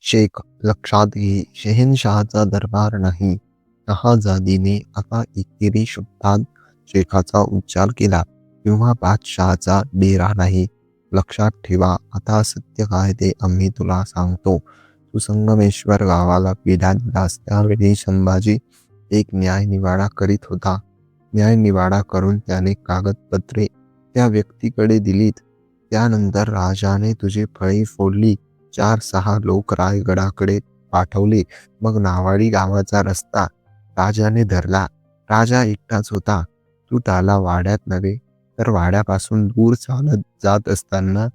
शेख लक्षात घे, शहेनशहाचा दरबार नाही. शहाजादीने आता एकेरी शब्दात शेखाचा उच्चार केला. किंवा बादशहाचा डेरा नाही. लक्षात ठेवा, आता सत्य काय ते आम्ही तुला सांगतो. तू संगमेश्वर गावाला पिढ्या दिलास त्यावेळी संभाजी एक न्यायनिवाडा करीत होता. न्यायनिवाडा करून त्याने कागदपत्रे त्या व्यक्तीकडे दिलीत. त्यानंतर राजाने तुझी फळी फोडली. 4-6 लोक रायगडाकडे पाठवले. मग नावाडी गावाचा रस्ता राजाने धरला. राजा एकटाच होता. तू त्याला वाड्यात नव्हे तर वाड्यापासून दूर चालत जात असताना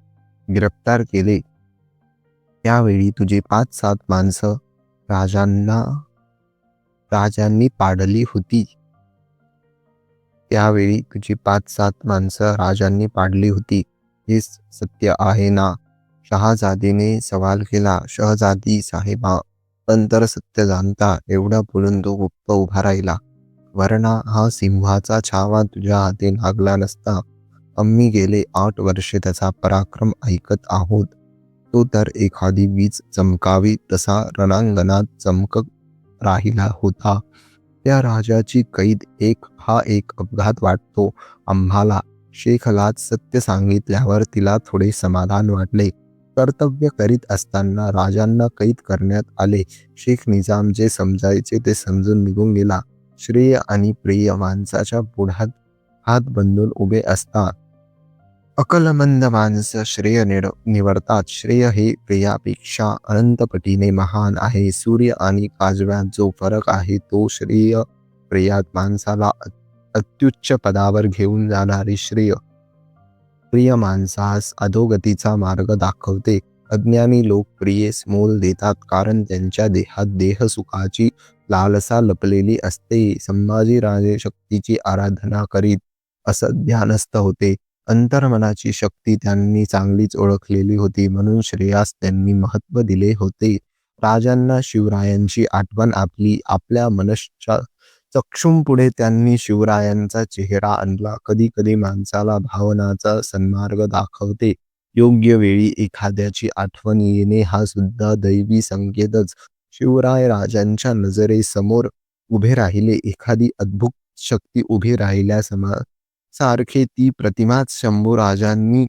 गिरफ्तार केले. त्यावेळी तुझी 5-7 माणसं राजांनी पाडली होती. त्यावेळी तुझी 5-7 माणसं राजांनी पाडली होती. हे सत्य आहे ना? शहाजादीने सवाल केला. शहजादी साहेबा, पण तर सत्य जाणता. एवढं बोलून तो गुप्त उभा राहिला. वरना हा सिंहाचा छावा तुझ्या हाती लागला नसता. आम्ही गेले 8 वर्षे त्याचा पराक्रम ऐकत आहोत. तो तर एखादी वीज चमकावी तसा रणांगणात चमकत राहिला होता. त्या राजाची कैद हा एक अपघात वाटतो आम्हाला. शेखलाच सत्य सांगितल्यावर तिला थोडे समाधान वाटले. कर्तव्य करीत असताना राजांना कैद करण्यात आले. शेख निजाम जे समजायचे ते समजून निघून गेला. श्रेय आणि प्रिय माणसाच्या पुढ्यात हात बंधून उभे असतात. अकलमंद माणसं श्रेय निवडतात. श्रेय हे प्रियापेक्षा अनंतपटीने महान आहे. सूर्य आणि काजव्यात जो फरक आहे तो श्रेय प्रियात माणसाला अत्युच्च पदावर घेऊन जाणारी श्रेय प्रिय माणसास अधोगतीचा मार्ग दाखवते. अज्ञानी लोक प्रियेस मोल देतात कारण त्यांच्या देहात देहसुखाची लालसा लपलेली असते. संभाजीराजे शक्तीची आराधना करीत असत ध्यानस्थ होते. अंतर्मनाची शक्ती त्यांनी चांगलीच ओळखलेली होती म्हणून श्रेयास त्यांनी महत्त्व दिले होते. राजांना शिवरायांची आठवण आपल्या मनश्च्या चक्षुंपुढे त्यांनी शिवरायांचा चेहरा आणला. कधी कधी माणसाला भावनाचा सन्मार्ग दाखवते. योग्य वेळी एखाद्याची आठवण येणे हा सुद्धा दैवी संकेतच. शिवराय राजांच्या नजरेसमोर उभे राहिले. एखादी अद्भुत शक्ती उभी राहिल्या सारखे ती प्रतिमाच शंभूराजांनी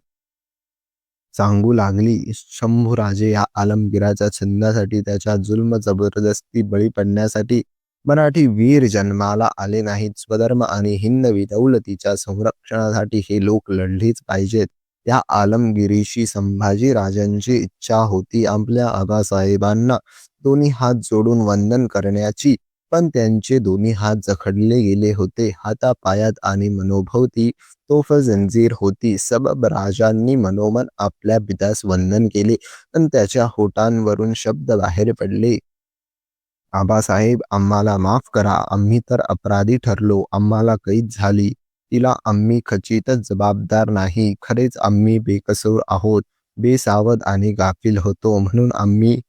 सांगू लागली. शंभूराजे या आलमगीराच्या छंदासाठी, त्याच्या जुल्म जबरदस्ती बळी पडण्यासाठी मराठी वीर जन्माला आले नाहीत. स्वधर्म आणि हिंदवी दौलतीच्या संरक्षणासाठी हे लोक लढलीच पाहिजेत. या आलमगिरीशी संभाजी राजांची इच्छा होती आपल्या आबासाहेबांना दोन्ही हात जोडून वंदन करण्याची. पण त्यांचे दोन्ही हात जखडले गेले होते. हातापायात आणि मनोभोवती तोफ जंजीर होती. सबब राजांनी मनोमन आपल्या पित्यास वंदन केले पण त्याच्या होटांवरून शब्द बाहेर पडले. आबासाहेब, आम्हाला माफ करा. आम्ही तर अपराधी ठरलो. आम्हाला कैद झाली. तिला आम्ही खचितच जबाबदार नाही. खरेच आम्ही बेकसूर आहोत. बेसावध आणि गाफील होतो म्हणून आम्ही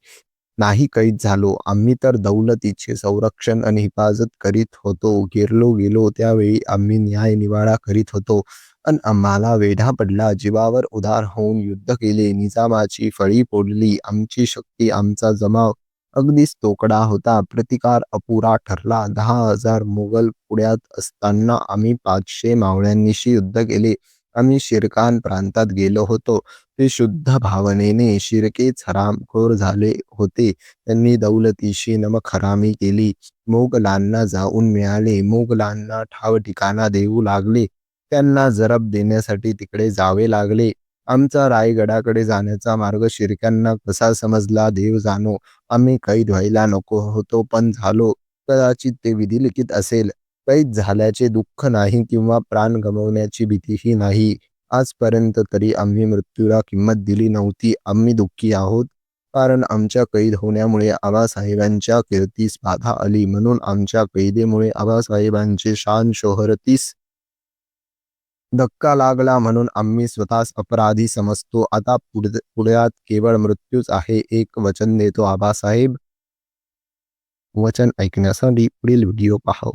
नाही कैद झालो. आम्ही तर दौलतीचे संरक्षण आणि हिफाजत करीत होतो. गेलो त्यावेळी आम्ही न्याय निवाडा करीत होतो. पण आम्हाला वेढा पडला. जीवावर उदार होऊन युद्ध केले. निजामाची फळी फोडली. आमची शक्ती, आमचा जमाव अगदीच तोकडा होता. प्रतिकार अपुरा ठरला. 10,000 मोगल पुढ्यात असताना आम्ही 500 मावळ्यांनीशी युद्ध केले. आम्ही शिरकान प्रांतात गेलो होतो. ते शुद्ध भावनेने शिर्केच हरामखोर झाले होते. त्यांनी दौलतीशी नमखरामी केली. मोगलांना जाऊन मिळाले. मोगलांना ठाव ठिकाणा देऊ लागले. त्यांना जरब देण्यासाठी तिकडे जावे लागले. आमचा रायगडाकडे जाण्याचा मार्ग शिर्क्यांना कसा समजला देव जाणो. आम्ही कैद व्हायला नको होतो पण झालो. कदाचित ते विधिलिखित असेल. कैद झाल्याचे दुःख नाही किंवा प्राण गमावण्याची भीतीही नाही. आजपर्यंत तरी आम्ही मृत्यूला किंमत दिली नव्हती. आम्ही दुःखी आहोत कारण आमच्या कैद होण्यामुळे आबासाहेबांच्या कीर्तीस बाधा आली. म्हणून आमच्या कैदेमुळे आबासाहेबांचे शान शोहरतीस धक्का लागला म्हणून आम्ही स्वतःस अपराधी समजतो. आता पुढ्यात केवळ मृत्यूच आहे. एक वचन देतो आबासाहेब. वचन ऐकण्यासाठी पुढील व्हिडिओ पहा.